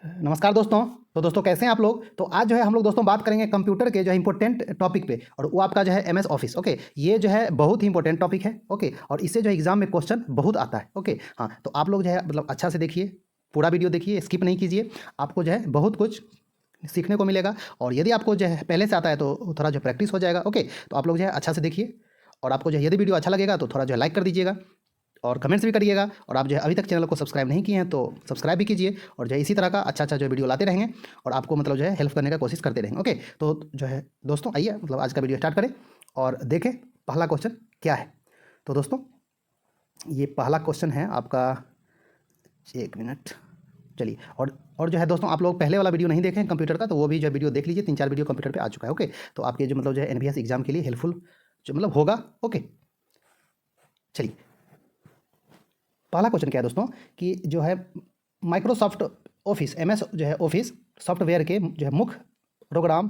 नमस्कार दोस्तों। तो दोस्तों कैसे हैं आप लोग। तो आज जो है हम लोग दोस्तों बात करेंगे कंप्यूटर के जो है इंपॉर्टेंट टॉपिक पे, और वो आपका जो है एमएस ऑफिस। ओके, ये जो है बहुत ही इंपॉर्टेंट टॉपिक है। ओके, और इससे जो है एग्जाम में क्वेश्चन बहुत आता है। ओके हाँ, तो आप लोग जो है मतलब अच्छा से देखिए, पूरा वीडियो देखिए, स्किप नहीं कीजिए। आपको जो है बहुत कुछ सीखने को मिलेगा, और यदि आपको जो है पहले से आता है तो थोड़ा जो प्रैक्टिस हो जाएगा। ओके, तो आप लोग जो है अच्छा से देखिए, और आपको जो है यदि वीडियो अच्छा लगेगा तो थोड़ा जो है लाइक कर दीजिएगा और कमेंट्स भी करिएगा। और आप जो है अभी तक चैनल को सब्सक्राइब नहीं किए हैं तो सब्सक्राइब भी कीजिए, और जो है इसी तरह का अच्छा जो वीडियो लाते रहेंगे और आपको मतलब जो है हेल्प करने का कोशिश करते रहेंगे। ओके, तो जो है दोस्तों आइए मतलब आज का वीडियो स्टार्ट करें और देखें पहला क्वेश्चन क्या है। तो दोस्तों ये पहला क्वेश्चन है आपका, एक मिनट चलिए। और जो है दोस्तों आप लोग पहले वाला वीडियो नहीं देखें कंप्यूटर का, तो वो भी जो वीडियो देख लीजिए। 3-4 वीडियो कंप्यूटर पे आ चुका है। ओके, तो आपके जो मतलब जो है एनवीएस एग्जाम के लिए हेल्पफुल जो मतलब होगा। ओके चलिए, पहला क्वेश्चन क्या है दोस्तों कि जो है माइक्रोसॉफ्ट ऑफिस एमएस जो है ऑफिस सॉफ्टवेयर के जो है मुख्य प्रोग्राम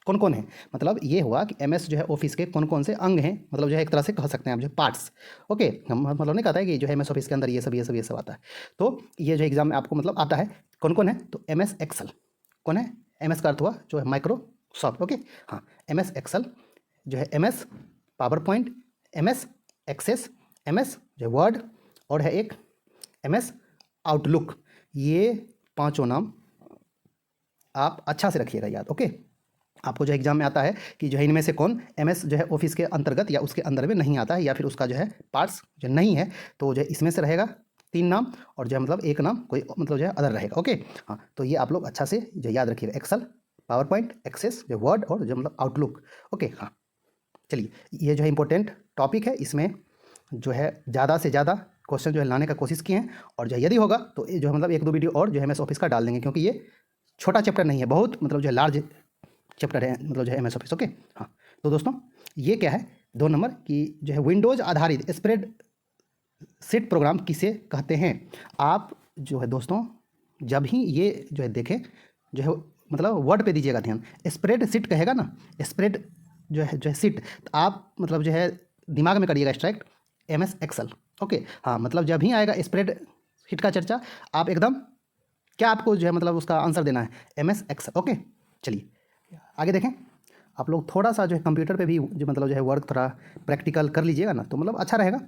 कौन कौन है। मतलब ये हुआ कि एमएस जो है ऑफिस के कौन कौन से अंग हैं, मतलब जो है एक तरह से कह सकते हैं आप जो पार्ट्स। ओके, हम मतलब नहीं कहता है कि जो है एमएस ऑफिस के अंदर ये सब आता है। तो ये जो एग्जाम में आपको मतलब आता है कौन कौन है, तो एमएस एक्सेल कौन है। एमएस का अर्थ हुआ जो है माइक्रोसॉफ्ट। ओके हाँ, एमएस एक्सेल जो है MS PowerPoint, MS Access, MS जो है वर्ड, और है एक एमएस आउटलुक। ये पांचों नाम आप अच्छा से रखिएगा याद। ओके, आपको जो एग्जाम में आता है कि जो है इनमें से कौन एमएस जो है ऑफिस के अंतर्गत या उसके अंदर में नहीं आता है, या फिर उसका जो है पार्ट्स जो नहीं है, तो जो है इसमें से रहेगा 3 नाम, और जो है मतलब एक नाम कोई मतलब जो है अदर रहेगा। ओके हाँ, तो ये आप लोग अच्छा से जो याद रखिएगा, एक्सेल, पावर पॉइंट, एक्सेस, जो वर्ड और जो मतलब आउटलुक। ओके हाँ, चलिए ये जो है इंपॉर्टेंट टॉपिक है, इसमें जो है ज़्यादा से ज़्यादा क्वेश्चन जो है लाने का कोशिश किए हैं, और जो है यदि होगा तो जो है मतलब 1-2 वीडियो और जो है एमएस ऑफिस का डाल देंगे, क्योंकि ये छोटा चैप्टर नहीं है, बहुत मतलब जो है लार्ज चैप्टर है मतलब जो है एमएस ऑफिस। ओके हाँ, तो दोस्तों ये क्या है 2 नंबर की जो है विंडोज़ आधारित स्प्रेड शीट प्रोग्राम किसे कहते हैं। आप जो है दोस्तों जब ही ये जो है देखें, जो है मतलब वर्ड पे दीजिएगा ध्यान। स्प्रेड शीट कहेगा ना, स्प्रेड जो है शीट, तो आप मतलब जो है दिमाग में करिएगा स्ट्राइक एमएस एक्सेल। ओके हाँ, मतलब जब ही आएगा स्प्रेड शीट का चर्चा, आप एकदम क्या आपको जो है मतलब उसका आंसर देना है एमएस एक्सेल। ओके चलिए आगे देखें। आप लोग थोड़ा सा जो है कंप्यूटर पे भी जो मतलब जो है वर्क थोड़ा प्रैक्टिकल कर लीजिएगा ना, तो मतलब अच्छा रहेगा।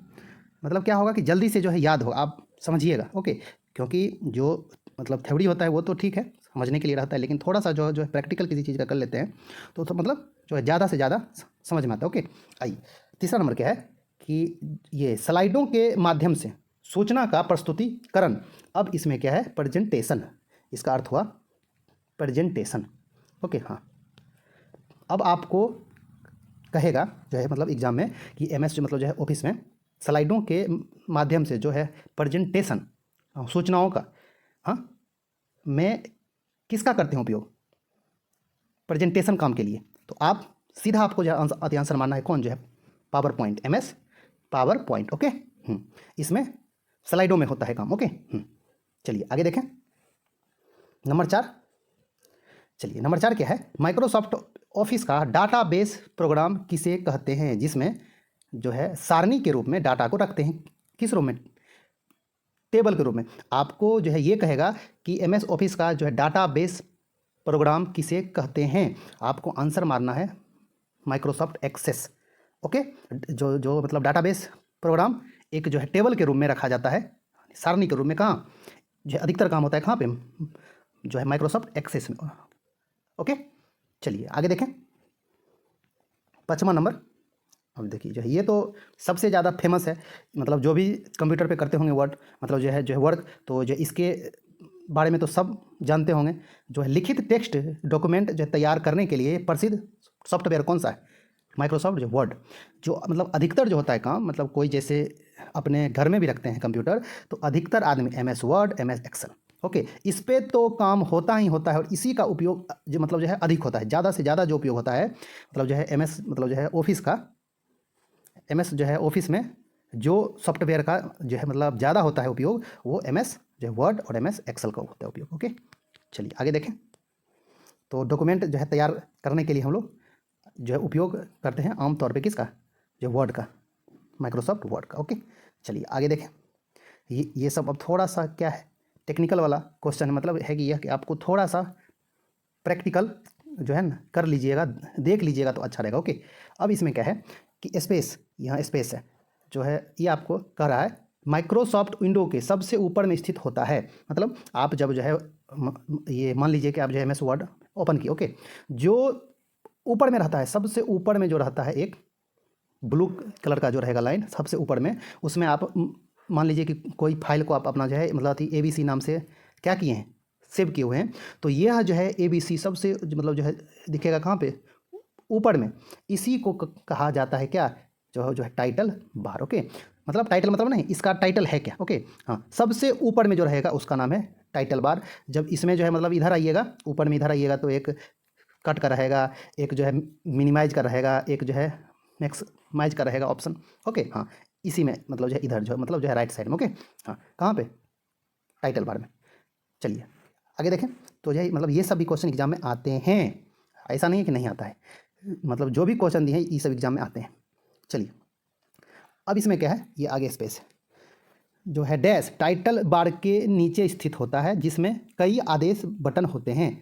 मतलब क्या होगा कि जल्दी से जो है याद हो, आप समझिएगा। ओके, क्योंकि जो मतलब थ्योरी होता है वो तो ठीक है, समझने के लिए रहता है, लेकिन थोड़ा सा जो है प्रैक्टिकल किसी चीज़ का कर लेते हैं तो मतलब जो है ज़्यादा से ज़्यादा समझ में आता है। ओके आइए, तीसरा नंबर क्या है कि ये स्लाइडों के माध्यम से सूचना का प्रस्तुतिकरण। अब इसमें क्या है, प्रेजेंटेशन, इसका अर्थ हुआ प्रेजेंटेशन। ओके हाँ, अब आपको कहेगा जो है मतलब एग्जाम में कि एमएस जो मतलब जो है ऑफिस में स्लाइडों के माध्यम से जो है प्रेजेंटेशन सूचनाओं का, हाँ मैं किसका करते हैं उपयोग प्रेजेंटेशन काम के लिए, तो आप सीधा आपको जो आंसर मानना है कौन, जो है power point, MS power point. Okay इसमें स्लाइडों में होता है काम। ओके चलिए आगे देखें नंबर 4। चलिए नंबर 4 क्या है, माइक्रोसॉफ्ट ऑफिस का डाटाबेस प्रोग्राम किसे कहते हैं, जिसमें जो है सारणी के रूप में डाटा को रखते हैं, किस रूप में, टेबल के रूप में। आपको जो है ये कहेगा कि एमएस ऑफिस का जो है डाटाबेस प्रोग्राम किसे कहते हैं, आपको आंसर मारना है माइक्रोसॉफ्ट एक्सेस। ओके, जो मतलब डाटाबेस प्रोग्राम एक जो है टेबल के रूप में रखा जाता है, सारणी के रूप में, कहाँ जो है अधिकतर काम होता है, कहाँ पे, जो है माइक्रोसॉफ्ट एक्सेस में। ओके चलिए आगे देखें 5वां नंबर। अब देखिए जो है ये तो सबसे ज़्यादा फेमस है, मतलब जो भी कंप्यूटर पे करते होंगे वर्ड मतलब जो है वर्क, तो जो इसके बारे में तो सब जानते होंगे। जो है लिखित टेक्स्ट डॉक्यूमेंट जो तैयार करने के लिए प्रसिद्ध सॉफ्टवेयर कौन सा है, माइक्रोसॉफ्ट जो वर्ड। जो मतलब अधिकतर जो होता है काम, मतलब कोई जैसे अपने घर में भी रखते हैं कंप्यूटर, तो अधिकतर आदमी MS Word, MS Excel. Okay, इस पे तो काम होता ही होता है, और इसी का उपयोग जो मतलब जो है अधिक होता है, ज़्यादा से ज़्यादा जो उपयोग होता है मतलब जो है एमएस मतलब जो है ऑफिस का, एमएस जो है ऑफिस में जो सॉफ्टवेयर का जो है मतलब ज़्यादा होता है उपयोग, वो एमएस जो है वर्ड और एमएस एक्सेल का होता है उपयोग। ओके चलिए आगे देखें। तो डॉक्यूमेंट जो है तैयार करने के लिए हम लोग जो है उपयोग करते हैं आमतौर पे किसका, जो वर्ड का, माइक्रोसॉफ्ट वर्ड का। ओके चलिए आगे देखें। ये सब अब थोड़ा सा क्या है टेक्निकल वाला क्वेश्चन है, मतलब है कि यह कि आपको थोड़ा सा प्रैक्टिकल जो है ना कर लीजिएगा, देख लीजिएगा तो अच्छा रहेगा। ओके, अब इसमें क्या है कि स्पेस, यहाँ स्पेस है जो है, ये आपको कह रहा है माइक्रोसॉफ्ट विंडो के सबसे ऊपर में स्थित होता है। मतलब आप जब जो है ये मान लीजिए कि आप जो है MS वर्ड ओपन किए, ओके, जो ऊपर में रहता है, सबसे ऊपर में जो रहता है एक ब्लू कलर का जो रहेगा लाइन सबसे ऊपर में, उसमें आप मान लीजिए कि कोई फाइल को आप अपना जो है मतलब ABC नाम से क्या किए हैं, सेव किए हुए हैं, तो यह जो है ABC सबसे मतलब जो है दिखेगा कहाँ पे, ऊपर में। इसी को कहा जाता है क्या, जो है टाइटल बार। ओके, मतलब टाइटल मतलब नहीं, इसका टाइटल है क्या। ओके, हाँ, सबसे ऊपर में जो रहेगा उसका नाम है टाइटल बार। जब इसमें जो है मतलब इधर आइएगा, ऊपर में इधर आइएगा तो एक कट का रहेगा, एक जो है मिनिमाइज का रहेगा, एक जो है मैक्समाइज का रहेगा ऑप्शन। ओके, हाँ, इसी में मतलब जो है इधर जो मतलब जो है राइट साइड में। ओके, हाँ, कहाँ पे, टाइटल बार में। चलिए आगे देखें, तो यही मतलब ये सब भी क्वेश्चन एग्जाम में आते हैं, ऐसा नहीं है कि नहीं आता है, मतलब जो भी क्वेश्चन दिए हैं ये सब एग्जाम में आते हैं। चलिए अब इसमें क्या है, ये आगे स्पेस है जो है डैश टाइटल बार के नीचे स्थित होता है, जिसमें कई आदेश बटन होते हैं।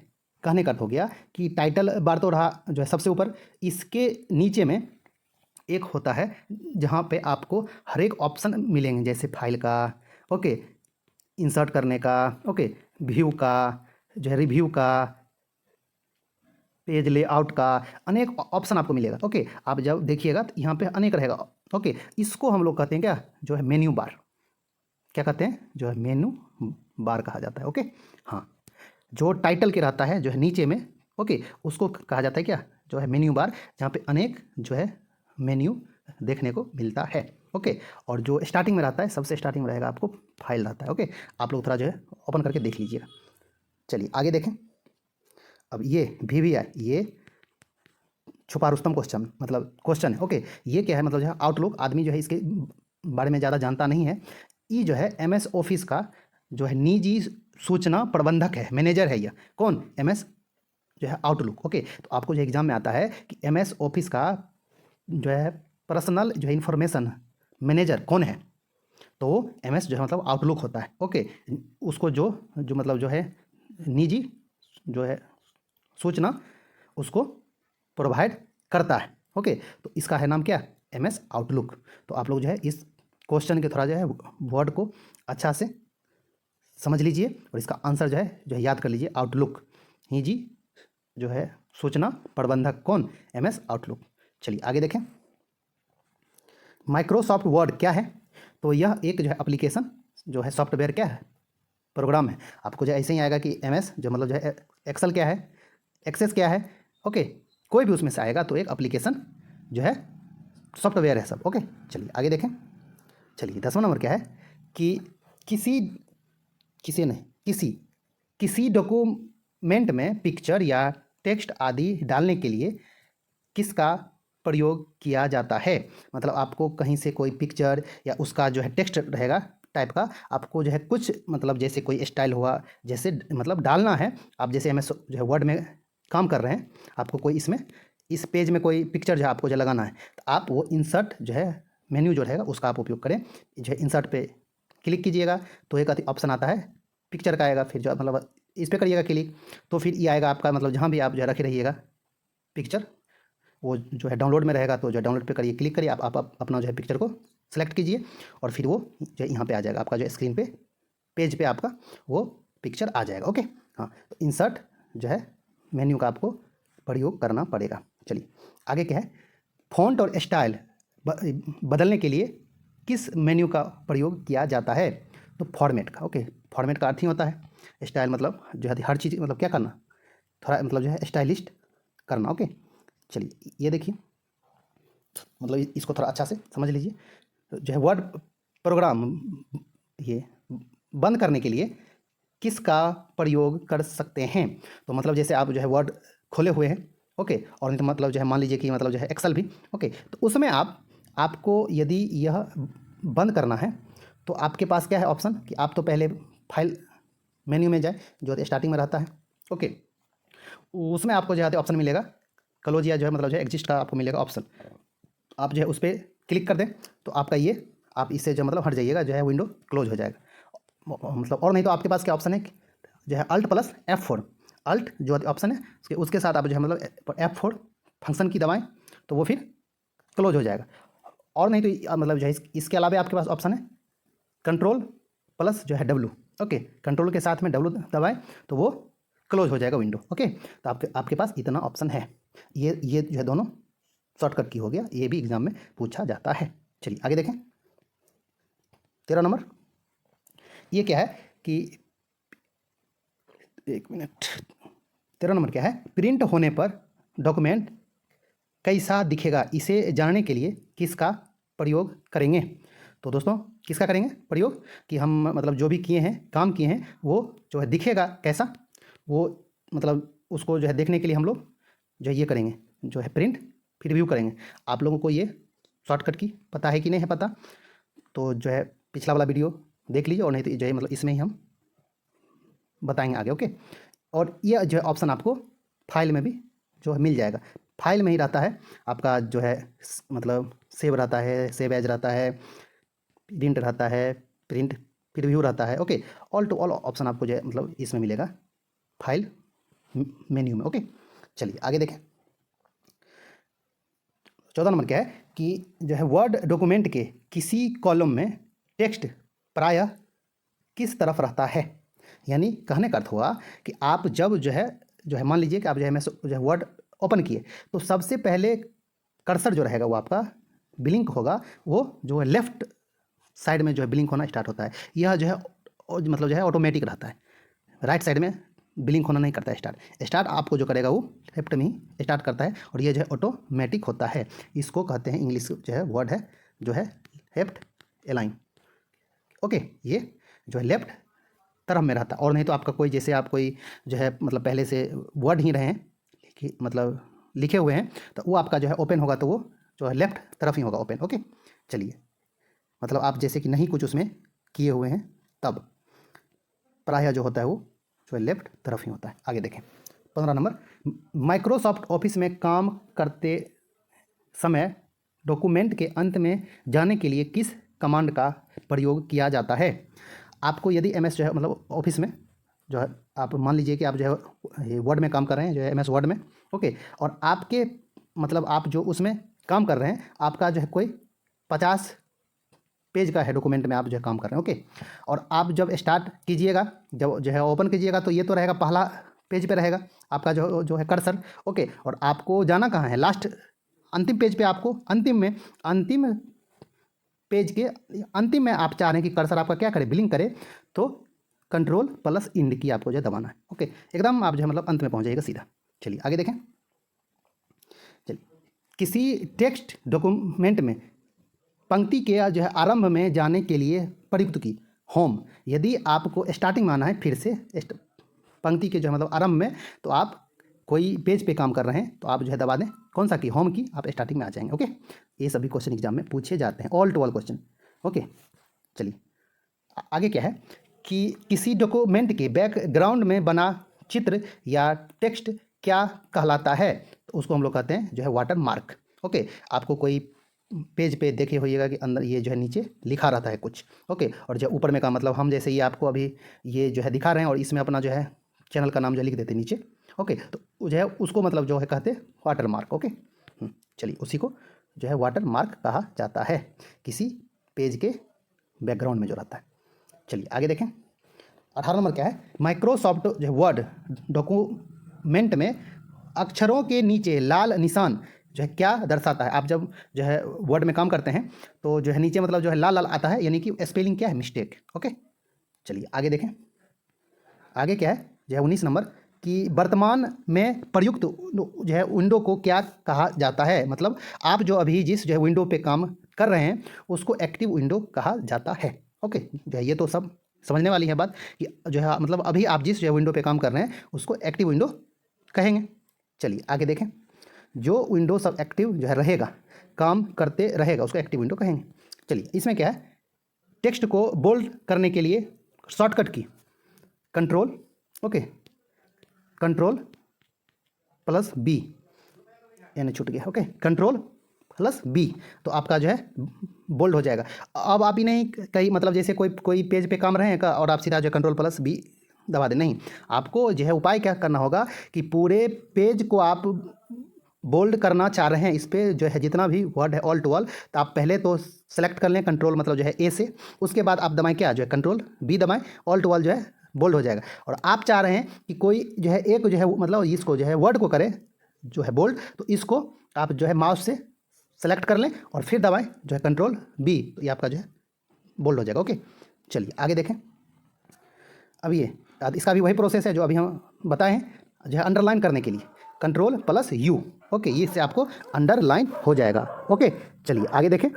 कहने का अर्थ हो गया कि टाइटल बार तो रहा जो है सबसे ऊपर, इसके नीचे में एक होता है जहाँ पे आपको हर एक ऑप्शन मिलेंगे, जैसे फाइल का, ओके, इंसर्ट करने का, ओके, व्यू का, जो है रिव्यू का, पेज लेआउट का, अनेक ऑप्शन आपको मिलेगा। ओके, आप जब देखिएगा तो यहाँ पे अनेक रहेगा। ओके, इसको हम लोग कहते हैं क्या, जो है मेन्यू बार। क्या कहते हैं, जो है मेन्यू बार कहा जाता है। ओके, हाँ, जो टाइटल के रहता है जो है नीचे में, ओके, उसको कहा जाता है क्या, जो है मेन्यू बार, जहाँ पे अनेक जो है मेन्यू देखने को मिलता है। ओके, और जो स्टार्टिंग में रहता है, सबसे स्टार्टिंग में रहेगा आपको फाइल रहता है। ओके, आप लोग थोड़ा जो है ओपन करके देख लीजिएगा। चलिए आगे देखें, अब ये VVI, ये छुपा रुस्तम क्वेश्चन मतलब क्वेश्चन है। ओके, ये क्या है, मतलब जो है आउटलुक, आदमी जो है इसके बारे में ज़्यादा जानता नहीं है। ये जो है MS ऑफिस का जो है निजी सूचना प्रबंधक है, मैनेजर है। यह कौन, MS जो है आउटलुक। ओके, तो आपको जो एग्जाम में आता है कि MS ऑफिस का जो है पर्सनल जो है इंफॉर्मेशन मैनेजर कौन है, तो MS जो है मतलब आउटलुक होता है। ओके, उसको जो जो मतलब जो है निजी जो है सूचना उसको प्रोवाइड करता है। ओके, तो इसका है नाम क्या, MS आउटलुक। तो आप लोग जो है इस क्वेश्चन के थोड़ा जो है वर्ड को अच्छा से समझ लीजिए और इसका आंसर जो है याद कर लीजिए। आउटलुक, निजी जो है सूचना प्रबंधक कौन, MS आउटलुक। चलिए आगे देखें, माइक्रोसॉफ्ट वर्ड क्या है, तो यह एक जो है एप्लीकेशन जो है सॉफ्टवेयर क्या है, प्रोग्राम है। आपको जो ऐसे ही आएगा कि MS जो मतलब जो है एक्सेल क्या है, एक्सेस क्या है। ओके, कोई भी उसमें से आएगा तो एक एप्लीकेशन जो है सॉफ्टवेयर है सब। ओके, चलिए आगे देखें। चलिए 10वां नंबर क्या है कि किसी किसी नहीं किसी किसी डॉक्यूमेंट में पिक्चर या टेक्स्ट आदि डालने के लिए किसका प्रयोग किया जाता है। मतलब आपको कहीं से कोई पिक्चर या उसका जो है टेक्स्ट रहेगा टाइप का, आपको जो है कुछ मतलब जैसे कोई स्टाइल हुआ, जैसे मतलब डालना है। आप जैसे MS जो है वर्ड में काम कर रहे हैं, आपको कोई इसमें इस पेज में कोई पिक्चर जो है आपको जो लगाना है, तो आप वो इंसर्ट जो है मेन्यू जो रहेगा उसका आप उपयोग करें। जो है इंसर्ट पे क्लिक कीजिएगा तो एक ऑप्शन आता है पिक्चर का आएगा, फिर जो मतलब इस पर करिएगा क्लिक तो फिर ये आएगा आपका मतलब जहाँ भी आप जो है रखे रहिएगा पिक्चर, वो जो है डाउनलोड में रहेगा, तो जो डाउनलोड पे करिए, क्लिक करिए, आप अपना जो है पिक्चर को सेलेक्ट कीजिए और फिर वो जो है यहाँ पे आ जाएगा आपका जो स्क्रीन पे, पेज पे आपका वो पिक्चर आ जाएगा। ओके, हाँ, तो इंसर्ट जो है मेन्यू का आपको प्रयोग करना पड़ेगा। चलिए आगे क्या है, फॉन्ट और स्टाइल बदलने के लिए किस मेन्यू का प्रयोग किया जाता है, तो फॉर्मेट का। ओके, फॉर्मेट का अर्थ ही होता है स्टाइल, मतलब जो है हर चीज़ मतलब क्या करना, थोड़ा मतलब जो है स्टाइलिस्ट करना। ओके, चलिए ये देखिए, मतलब इसको थोड़ा अच्छा से समझ लीजिए। जो है वर्ड प्रोग्राम ये बंद करने के लिए किसका प्रयोग कर सकते हैं, तो मतलब जैसे आप जो है वर्ड खोले हुए हैं, ओके, और नहीं तो मतलब जो है मान लीजिए कि मतलब जो है एक्सेल भी, ओके, तो उसमें आपको यदि यह बंद करना है तो आपके पास क्या है ऑप्शन कि आप तो पहले फाइल मेन्यू में जाए जो स्टार्टिंग में रहता है। ओके, उसमें आपको जो है ऑप्शन मिलेगा क्लोज या जो है मतलब जो है एग्जिस्ट का आपको मिलेगा ऑप्शन। आप जो है उस पर क्लिक कर दें तो आपका ये आप इससे जो मतलब हट जाइएगा, जो है विंडो क्लोज हो जाएगा। मतलब और नहीं तो आपके पास क्या ऑप्शन है जो है अल्ट प्लस F4, अल्ट जो ऑप्शन है उसके साथ आप जो है मतलब F4 फंक्शन की दबाएं तो वो फिर क्लोज हो जाएगा। और नहीं तो मतलब जो है इसके अलावा आपके पास ऑप्शन है कंट्रोल प्लस जो है W, ओके, कंट्रोल के साथ में W दबाएं तो वो क्लोज हो जाएगा विंडो, ओके। तो आपके पास इतना ऑप्शन है। ये जो है दोनों शॉर्टकट की हो गया, ये भी एग्जाम में पूछा जाता है। चलिए आगे देखें 13 नंबर। ये क्या है कि 1 मिनट, 13 नंबर क्या है, प्रिंट होने पर डॉक्यूमेंट कैसा दिखेगा इसे जानने के लिए किसका प्रयोग करेंगे। तो दोस्तों किसका करेंगे प्रयोग कि हम मतलब जो भी किए हैं काम किए हैं वो जो है दिखेगा कैसा, वो मतलब उसको जो है देखने के लिए हम लोग जो है ये करेंगे जो है प्रिंट फिर व्यू करेंगे। आप लोगों को ये शॉर्टकट की पता है कि नहीं है पता, तो जो है पिछला वाला वीडियो देख लीजिए, और नहीं तो जो है मतलब इसमें ही हम बताएंगे आगे, ओके। और ये जो है ऑप्शन आपको फाइल में भी जो है मिल जाएगा, फाइल में ही रहता है आपका जो है मतलब सेव रहता है, सेव एज रहता है, प्रिंट रहता है, प्रिंट प्रीव्यू रहता है, okay. All to all option आपको जो है मतलब इसमें मिलेगा फाइल मेन्यू में, ओके। चलिए आगे देखें 14 नंबर क्या है कि जो है वर्ड डॉक्यूमेंट के किसी कॉलम में टेक्स्ट प्रायः किस तरफ रहता है। यानी कहने का अर्थ हुआ कि आप जब जो है मान लीजिए कि आप जो है वर्ड ओपन किए तो सबसे पहले कर्सर जो रहेगा वो आपका ब्लिंक होगा, वो जो है लेफ्ट साइड में जो है ब्लिंक होना स्टार्ट होता है। यह जो है मतलब जो है ऑटोमेटिक रहता है, राइट साइड में ब्लिंक होना नहीं करता है। स्टार्ट आपको जो करेगा वो लेफ्ट में ही स्टार्ट करता है, और ये जो है ऑटोमेटिक होता है। इसको कहते हैं इंग्लिश जो है वर्ड है जो है लेफ्ट अलाइन, ओके। ये जो है लेफ्ट तरफ में रहता है। और नहीं तो आपका कोई जैसे आप कोई जो है मतलब पहले से वर्ड ही रहे हैं कि मतलब लिखे हुए हैं तो वो आपका जो है ओपन होगा तो वो जो है लेफ्ट तरफ ही होगा ओपन, ओके। चलिए मतलब आप जैसे कि नहीं कुछ उसमें किए हुए हैं तब प्रायः जो होता है वो जो है लेफ्ट तरफ ही होता है। आगे देखें 15 नंबर, माइक्रोसॉफ्ट ऑफिस में काम करते समय डॉक्यूमेंट के अंत में जाने के लिए किस कमांड का प्रयोग किया जाता है। आपको यदि MS जो है मतलब ऑफिस में जो है आप मान लीजिए कि आप जो है वर्ड में काम कर रहे हैं जो है MS वर्ड में, ओके, और आपके मतलब आप जो उसमें काम कर रहे हैं आपका जो है कोई 50 पेज का है डॉक्यूमेंट में आप जो है काम कर रहे हैं, ओके। और आप जब स्टार्ट कीजिएगा जब जो है ओपन कीजिएगा तो ये तो रहेगा पहला पेज पे रहेगा आपका जो है कर्सर, ओके। और आपको जाना कहाँ है लास्ट अंतिम पेज पे, आपको अंतिम पेज के अंतिम में आप चाह रहे हैं कि कर्सर आपका क्या करे ब्लिंक करे, तो कंट्रोल प्लस इंड की आपको जो है दबाना है, ओके। एकदम आप जो है मतलब अंत में पहुँच जाइएगा सीधा। चलिए आगे देखें। चलिए किसी टेक्स्ट डॉक्यूमेंट में पंक्ति के जो है आरंभ में जाने के लिए प्रयुक्त की होम। यदि आपको स्टार्टिंग में आना है फिर से पंक्ति के जो है मतलब आरंभ में, तो आप कोई पेज पे काम कर रहे हैं तो आप जो है दबा दें कौन सा की होम की, आप स्टार्टिंग में आ जाएंगे, ओके। ये सभी क्वेश्चन एग्जाम में पूछे जाते हैं, all to all question, okay. चलिए आगे क्या है कि किसी डॉक्यूमेंट के बैकग्राउंड में बना चित्र या टेक्स्ट क्या कहलाता है, तो उसको हम लोग कहते हैं जो है वाटर मार्क, ओके। आपको कोई पेज पे देखे होइएगा कि अंदर ये जो है नीचे लिखा रहता है कुछ, ओके। और जो ऊपर में का मतलब हम जैसे ये आपको अभी ये जो है दिखा रहे हैं और इसमें अपना जो है चैनल का नाम जो लिख देते हैं नीचे, ओके। तो जो है उसको मतलब जो है कहते हैं वाटर मार्क, ओके। चलिए उसी को जो है वाटर मार्क कहा जाता है किसी पेज के बैकग्राउंड में जो रहता है। चलिए आगे देखें 18 नंबर क्या है, माइक्रोसॉफ्ट जो है वर्ड डॉक्यूमेंट में अक्षरों के नीचे लाल निशान जो है क्या दर्शाता है। आप जब जो है वर्ड में काम करते हैं तो जो है नीचे मतलब जो है लाल लाल आता है, यानी कि स्पेलिंग क्या है मिस्टेक, ओके। चलिए आगे देखें। आगे क्या है जो है 19 नंबर कि वर्तमान में प्रयुक्त जो है विंडो को क्या कहा जाता है। मतलब आप जो अभी जिस जो है विंडो पे काम कर रहे हैं उसको एक्टिव विंडो कहा जाता है, ओके। जो है ये तो सब समझने वाली है बात कि जो है मतलब अभी आप जिस जो है विंडो पे काम कर रहे हैं उसको एक्टिव विंडो कहेंगे। चलिए आगे देखें। जो विंडो सब एक्टिव जो है रहेगा काम करते रहेगा उसको एक्टिव विंडो कहेंगे। चलिए इसमें क्या है, टेक्स्ट को बोल्ड करने के लिए शॉर्टकट की control, okay, control plus B, यानी छूट गया, ओके, कंट्रोल प्लस बी, तो आपका जो है बोल्ड हो जाएगा। अब आप ही नहीं कहीं मतलब जैसे कोई पेज पे काम रहे हैं और आप सीधा जो कंट्रोल प्लस बी दबा दें, नहीं, आपको जो है उपाय क्या करना होगा कि पूरे पेज को आप बोल्ड करना चाह रहे हैं, इस पर जो है जितना भी वर्ड है ऑल टू ऑल, तो आप पहले तो सेलेक्ट कर लें कंट्रोल मतलब जो है ए से, उसके बाद आप दबाएं क्या, जो है कंट्रोल बी दबाएं, ऑल टू ऑल जो है बोल्ड हो जाएगा। और आप चाह रहे हैं कि कोई जो है एक जो है मतलब इसको जो है वर्ड को करे जो है बोल्ड, तो इसको आप जो है माउस से सेलेक्ट कर लें और फिर दबाएं जो है कंट्रोल बी, तो ये आपका जो है बोल्ड हो जाएगा। ओके, चलिए आगे देखें। अब ये इसका भी वही प्रोसेस है जो अभी हम बताए हैं, जो है अंडरलाइन करने के लिए कंट्रोल प्लस यू। ओके, ये इससे आपको अंडरलाइन हो जाएगा। ओके, चलिए आगे देखें।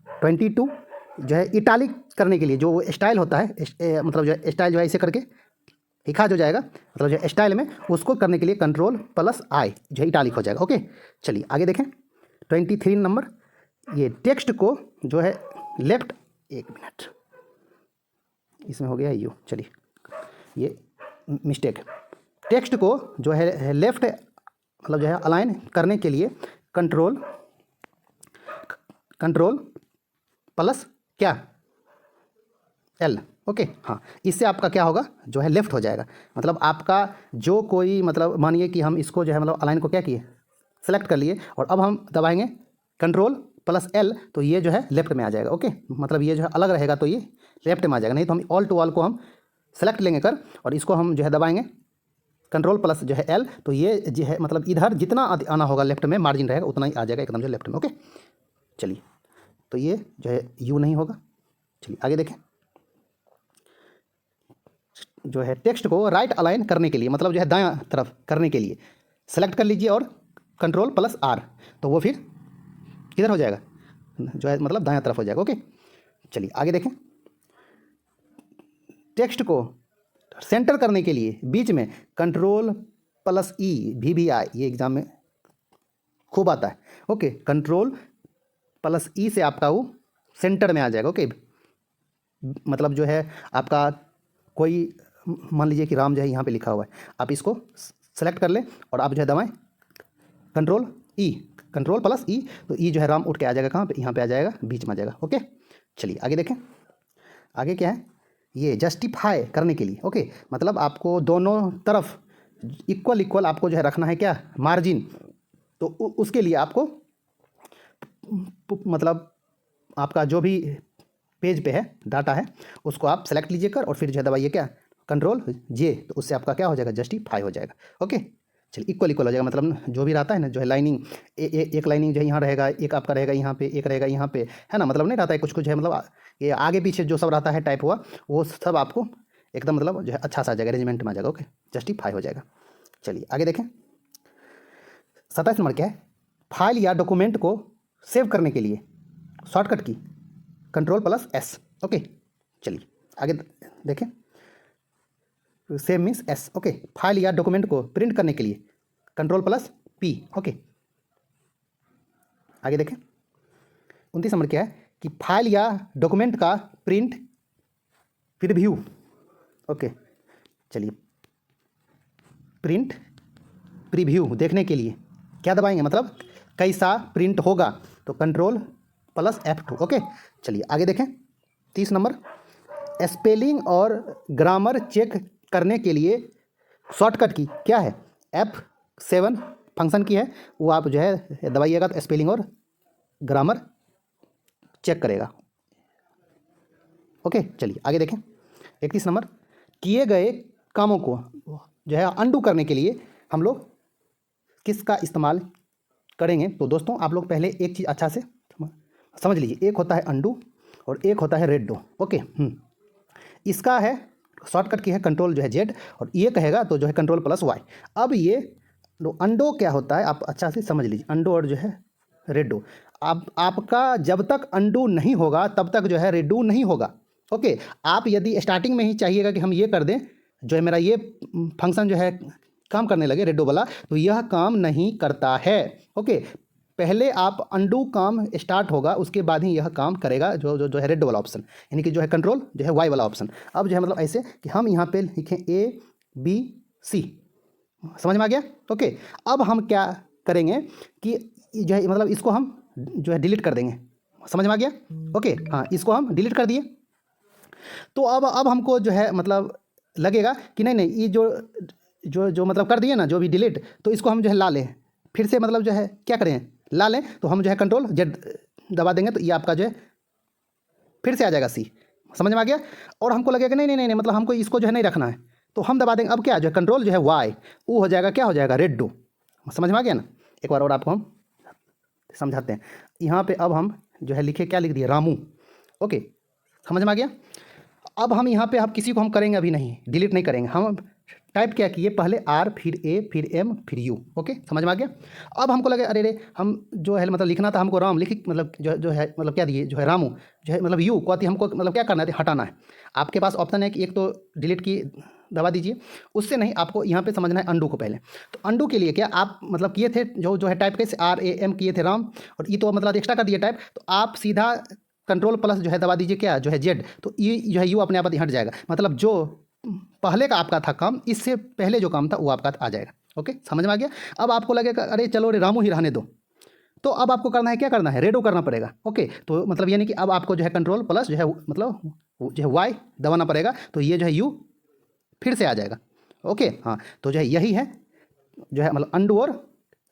22 जो है इटालिक करने के लिए जो स्टाइल होता है, मतलब जो है स्टाइल जो है इसे करके लिखा जो जाएगा, मतलब जो है स्टाइल में, उसको करने के लिए कंट्रोल प्लस आई जो है इटालिक हो जाएगा। ओके, चलिए आगे देखें। 23 नंबर, ये टेक्स्ट को जो है लेफ्ट, एक मिनट, इसमें हो गया यू, चलिए ये मिस्टेक। टेक्स्ट को जो है लेफ्ट मतलब जो है अलाइन करने के लिए कंट्रोल प्लस क्या, एल। ओके, हाँ, इससे आपका क्या होगा, जो है लेफ्ट हो जाएगा। मतलब आपका जो कोई मतलब मानिए कि हम इसको जो है मतलब अलाइन को क्या किए, सेलेक्ट कर लिए, और अब हम दबाएंगे कंट्रोल प्लस एल, तो ये जो है लेफ्ट में आ जाएगा। ओके, मतलब ये जो है अलग रहेगा तो ये लेफ्ट में आ जाएगा, नहीं तो हम ऑल टू ऑल को हम सेलेक्ट लेंगे कर, और इसको हम जो है दबाएंगे कंट्रोल प्लस जो है एल, तो ये जो है मतलब इधर जितना आना होगा लेफ्ट में मार्जिन रहेगा उतना ही आ जाएगा एकदम जो लेफ्ट में। ओके, चलिए, तो ये जो है यू नहीं होगा। चलिए आगे देखें। जो है टेक्स्ट को राइट अलाइन करने के लिए मतलब जो है दायां तरफ करने के लिए सेलेक्ट कर लीजिए और कंट्रोल प्लस आर, तो वो फिर किधर हो जाएगा, जो है मतलब दायां तरफ हो जाएगा। ओके, चलिए आगे देखें। टेक्स्ट को सेंटर करने के लिए बीच में कंट्रोल प्लस ई, VBI, ये एग्जाम में खूब आता है। ओके, कंट्रोल प्लस ई से आपका वो सेंटर में आ जाएगा। ओके, मतलब जो है आपका कोई मान लीजिए कि राम जो है यहाँ पे लिखा हुआ है, आप इसको सेलेक्ट कर लें और आप जो है दबाएं कंट्रोल प्लस ई, तो ई जो है राम उठ के आ जाएगा कहाँ पे, यहाँ पे आ जाएगा, बीच में आ जाएगा। ओके, चलिए आगे देखें। आगे क्या है, ये जस्टिफाई करने के लिए। ओके, मतलब आपको दोनों तरफ इक्वल आपको जो है रखना है क्या, मार्जिन, तो उसके लिए आपको मतलब आपका जो भी पेज पे है डाटा है उसको आप सेलेक्ट लीजिए कर और फिर जो है दबाइए क्या, कंट्रोल जे, तो उससे आपका क्या हो जाएगा, जस्टिफाई हो जाएगा। ओके, चलिए इक्वल हो जाएगा, मतलब जो भी रहता है ना जो है लाइनिंग, एक लाइनिंग जो है यहाँ रहेगा, एक आपका रहेगा यहाँ पे, एक रहेगा यहाँ पे, है ना, मतलब नहीं रहता है कुछ है, मतलब ये आगे पीछे जो सब रहता है टाइप हुआ वो सब आपको एकदम मतलब जो है अच्छा सा आ जाएगा, अरेंजमेंट में आ जाएगा। ओके, जस्टिफाई हो जाएगा। चलिए आगे देखें। 27 नंबर क्या है, फाइल या डॉक्यूमेंट को सेव करने के लिए शॉर्टकट की कंट्रोल प्लस एस। ओके, चलिए आगे देखें। Save means S. Okay, file या डॉक्यूमेंट को प्रिंट करने के लिए कंट्रोल प्लस पी। ओके, आगे देखें। 29 नंबर क्या है कि फाइल या डॉक्यूमेंट का प्रिंट प्रीव्यू। ओके, चलिए प्रिंट प्रीव्यू देखने के लिए क्या दबाएंगे, मतलब कैसा प्रिंट होगा, तो कंट्रोल प्लस F2। ओके, चलिए आगे देखें। 30 नंबर, स्पेलिंग और ग्रामर चेक करने के लिए शॉर्टकट की क्या है, F7 फंक्शन की है, वो आप जो है दबाइएगा तो स्पेलिंग और ग्रामर चेक करेगा। ओके, चलिए आगे देखें। 31 नंबर, किए गए कामों को जो है अंडू करने के लिए हम लोग किसका इस्तेमाल करेंगे, तो दोस्तों आप लोग पहले एक चीज़ अच्छा से समझ लीजिए, एक होता है अंडू और एक होता है रेडो। ओके, इसका है शॉर्टकट की है कंट्रोल जो है जेड, और ये कहेगा तो जो है कंट्रोल प्लस वाई। अब ये अंडो क्या होता है आप अच्छा से समझ लीजिए, अंडो और जो है रेडो, आपका जब तक अंडू नहीं होगा तब तक जो है रेडो नहीं होगा। ओके, आप यदि स्टार्टिंग में ही चाहिएगा कि हम ये कर दें, जो है मेरा ये फंक्शन जो है काम करने लगे रेडो वाला, तो यह काम नहीं करता है। ओके, पहले आप अंडू काम स्टार्ट होगा उसके बाद ही यह काम करेगा, जो है रेड वाला ऑप्शन, यानी कि जो है कंट्रोल जो है वाई वाला ऑप्शन। अब जो है मतलब ऐसे कि हम यहाँ पे लिखें ABC, समझ में आ गया। ओके, अब हम क्या करेंगे कि जो है मतलब इसको हम जो है डिलीट कर देंगे। समझ में आ गया? ओके, हाँ, इसको हम डिलीट कर दिए। तो अब हमको जो है मतलब लगेगा कि नहीं नहीं, ये जो मतलब कर दिए ना, जो भी डिलीट, तो इसको हम जो है ला लें, फिर से मतलब जो है क्या करें, ला लें। तो हम जो है कंट्रोल जेड दबा देंगे, तो ये आपका जो है फिर से आ जाएगा सी। समझ में आ गया? और हमको लगेगा नहीं नहीं नहीं नहीं, मतलब हमको इसको जो है नहीं रखना है, तो हम दबा देंगे अब क्या, जो है कंट्रोल जो है वाई, वो हो जाएगा, क्या हो जाएगा, रेड डो। समझ में आ गया ना? एक बार और आपको हम समझाते हैं। यहाँ पे अब हम जो है लिखे, क्या लिख दिए, रामू। ओके, समझ में आ गया? अब हम यहाँ पे आप किसी को हम करेंगे अभी नहीं, डिलीट नहीं करेंगे। हम टाइप क्या किए, पहले आर, फिर ए, फिर एम, फिर यू। ओके, समझ में आ गया? अब हमको लगे अरे रे, हम जो है मतलब लिखना था हमको राम, लिख मतलब जो है मतलब क्या दिए, जो है रामू, जो है मतलब यू को आती, हमको मतलब क्या करना है, हटाना है। आपके पास ऑप्शन है कि एक तो डिलीट की दबा दीजिए, उससे नहीं, आपको यहाँ पे समझना है अंडू को पहले। तो अंडू के लिए क्या आप मतलब किए थे, जो है टाइप कैसे, आर ए एम किए थे राम, और ये तो मतलब एक्स्ट्रा कर दिए टाइप, तो आप सीधा कंट्रोल प्लस जो है दबा दीजिए, क्या जो है जेड, तो ये जो है यू अपने आप हट जाएगा। मतलब जो पहले का आपका था काम, इससे पहले जो काम था वो आपका आ जाएगा। ओके, समझ में आ गया? अब आपको लगेगा अरे चलो रे रामू ही रहने दो, तो अब आपको करना है, क्या करना है, रेडो करना पड़ेगा। ओके, तो मतलब यानी कि अब आपको जो है कंट्रोल प्लस जो है मतलब जो है वाई दबाना पड़ेगा, तो ये जो है यू फिर से आ जाएगा। ओके, हाँ, तो जो है यही है, जो है मतलब अंडू और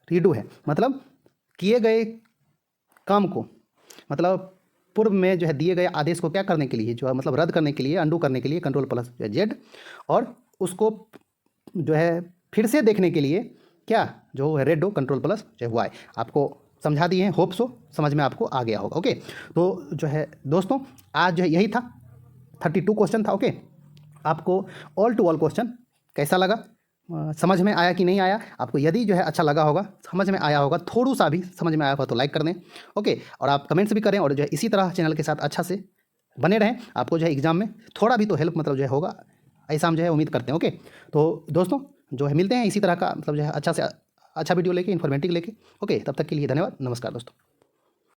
रीडू है, मतलब किए गए काम को, मतलब पूर्व में जो है दिए गए आदेश को क्या करने के लिए, जो है मतलब रद्द करने के लिए, अंडू करने के लिए कंट्रोल प्लस जो है जेड, और उसको जो है फिर से देखने के लिए क्या, जो है रेड डो कंट्रोल प्लस जो है वाई। आपको समझा दिए हैं, होप सो समझ में आपको आ गया होगा। ओके, तो जो है दोस्तों आज जो है यही था, 32 क्वेश्चन था। ओके, आपको ऑल टू ऑल क्वेश्चन कैसा लगा, समझ में आया कि नहीं आया? आपको यदि जो है अच्छा लगा होगा, समझ में आया होगा, थोड़ा सा भी समझ में आया होगा, तो लाइक कर दें। ओके, और आप कमेंट्स भी करें, और जो है इसी तरह चैनल के साथ अच्छा से बने रहें। आपको जो है एग्जाम में थोड़ा भी तो हेल्प मतलब जो है होगा, ऐसा हम जो है उम्मीद करते हैं। ओके, तो दोस्तों जो है मिलते हैं इसी तरह का मतलब जो है अच्छा से अच्छा वीडियो लेके, इन्फॉर्मेटिव लेके। ओके, तब तक के लिए धन्यवाद, नमस्कार दोस्तों।